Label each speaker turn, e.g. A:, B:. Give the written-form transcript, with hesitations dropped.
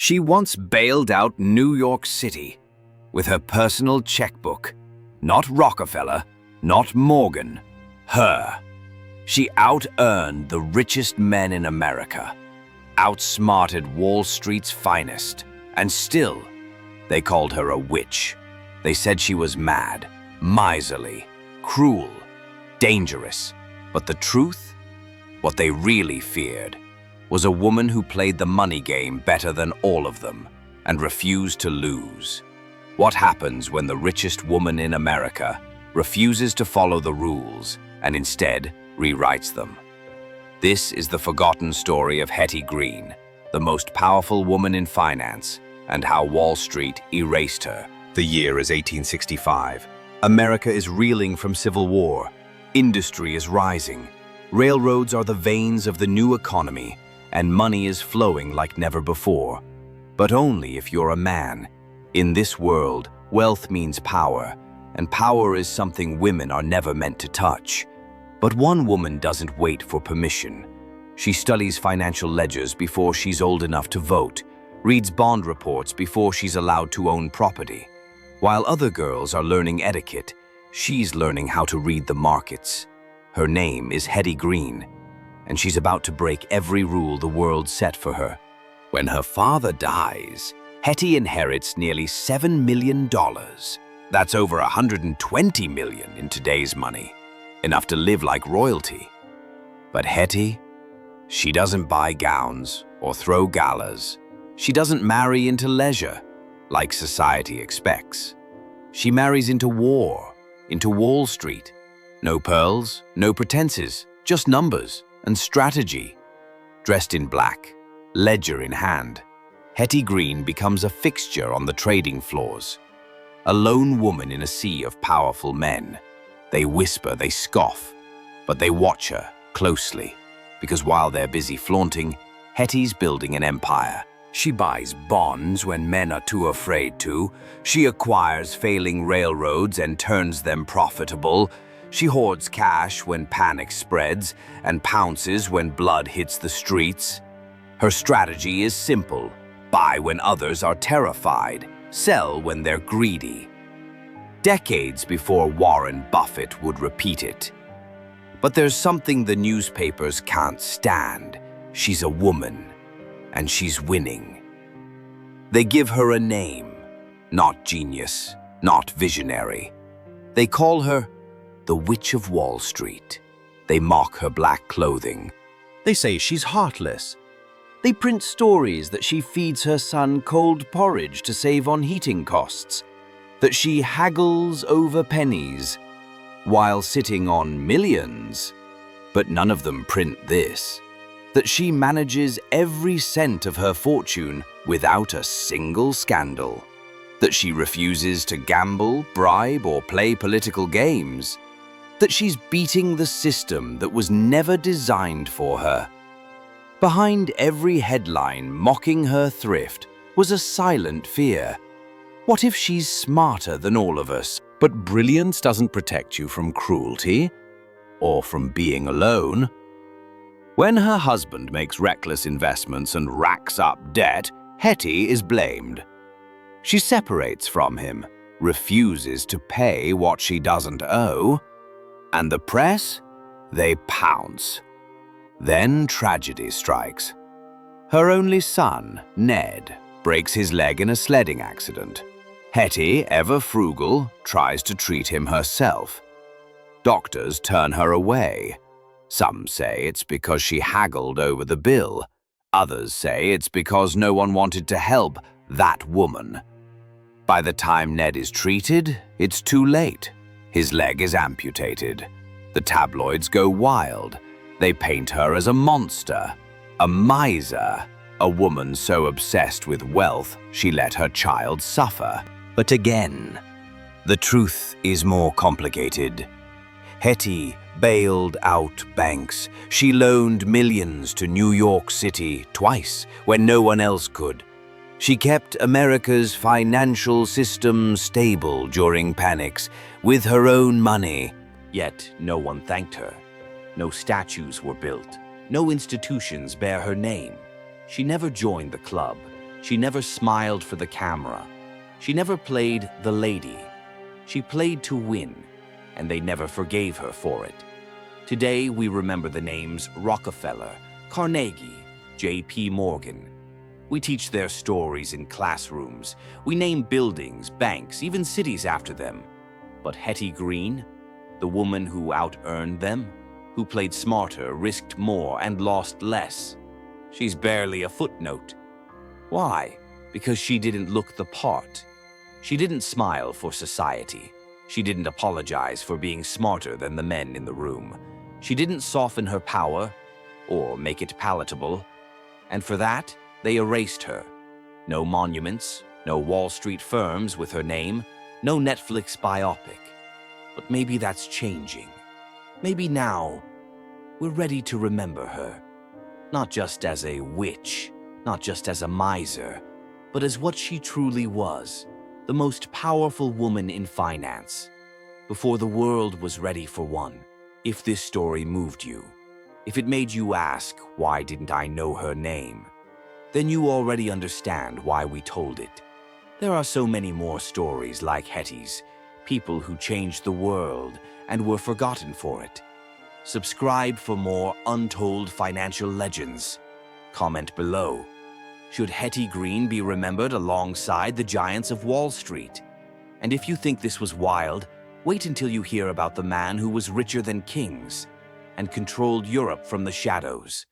A: She once bailed out New York City with her personal checkbook. Not Rockefeller, not Morgan, her. She out-earned the richest men in America, outsmarted Wall Street's finest, and still, they called her a witch. They said she was mad, miserly, cruel, dangerous. But the truth, what they really feared, was a woman who played the money game better than all of them and refused to lose. What happens when the richest woman in America refuses to follow the rules and instead rewrites them? This is the forgotten story of Hetty Green, the most powerful woman in finance, and how Wall Street erased her. The year is 1865. America is reeling from civil war. Industry is rising. Railroads are the veins of the new economy, and money is flowing like never before. But only if you're a man. In this world, wealth means power, and power is something women are never meant to touch. But one woman doesn't wait for permission. She studies financial ledgers before she's old enough to vote, reads bond reports before she's allowed to own property. While other girls are learning etiquette, she's learning how to read the markets. Her name is Hetty Green, and she's about to break every rule the world set for her. When her father dies, Hetty inherits nearly $7 million. That's over $120 million in today's money, enough to live like royalty. But Hetty, she doesn't buy gowns or throw galas. She doesn't marry into leisure, like society expects. She marries into war, into Wall Street. No pearls, no pretenses, just numbers and strategy. Dressed in black, ledger in hand, Hetty Green becomes a fixture on the trading floors. A lone woman in a sea of powerful men. They whisper, they scoff, but they watch her closely, because while they're busy flaunting, Hetty's building an empire. She buys bonds when men are too afraid to. She acquires failing railroads and turns them profitable. She hoards cash when panic spreads and pounces when blood hits the streets. Her strategy is simple: buy when others are terrified, sell when they're greedy. Decades before Warren Buffett would repeat it. But there's something the newspapers can't stand. She's a woman, and she's winning. They give her a name, not genius, not visionary. They call her the Witch of Wall Street. They mock her black clothing.
B: They say she's heartless. They print stories that she feeds her son cold porridge to save on heating costs, that she haggles over pennies while sitting on millions. But none of them print this: that she manages every cent of her fortune without a single scandal, that she refuses to gamble, bribe, or play political games, that she's beating the system that was never designed for her. Behind every headline mocking her thrift was a silent fear. What if she's smarter than all of us? But brilliance doesn't protect you from cruelty or from being alone. When her husband makes reckless investments and racks up debt, Hetty is blamed. She separates from him, refuses to pay what she doesn't owe, and the press, they pounce. Then tragedy strikes. Her only son, Ned, breaks his leg in a sledding accident. Hetty, ever frugal, tries to treat him herself. Doctors turn her away. Some say it's because she haggled over the bill. Others say it's because no one wanted to help that woman. By the time Ned is treated, it's too late. His leg is amputated. The tabloids go wild. They paint her as a monster, a miser, a woman so obsessed with wealth she let her child suffer. But again, the truth is more complicated. Hetty bailed out banks. She loaned millions to New York City twice when no one else could. She kept America's financial system stable during panics with her own money.
C: Yet no one thanked her. No statues were built. No institutions bear her name. She never joined the club. She never smiled for the camera. She never played the lady. She played to win, and they never forgave her for it. Today, we remember the names Rockefeller, Carnegie, J.P. Morgan. We teach their stories in classrooms. We name buildings, banks, even cities after them. But Hetty Green, the woman who out-earned them, who played smarter, risked more, and lost less, she's barely a footnote. Why? Because she didn't look the part. She didn't smile for society. She didn't apologize for being smarter than the men in the room. She didn't soften her power or make it palatable. And for that, they erased her. No monuments, no Wall Street firms with her name, no Netflix biopic. But maybe that's changing. Maybe now we're ready to remember her. Not just as a witch, not just as a miser, but as what she truly was, the most powerful woman in finance. Before the world was ready for one. If this story moved you, if it made you ask, why didn't I know her name? Then you already understand why we told it. There are so many more stories like Hetty's, people who changed the world and were forgotten for it. Subscribe for more untold financial legends. Comment below. Should Hetty Green be remembered alongside the giants of Wall Street? And if you think this was wild, wait until you hear about the man who was richer than kings and controlled Europe from the shadows.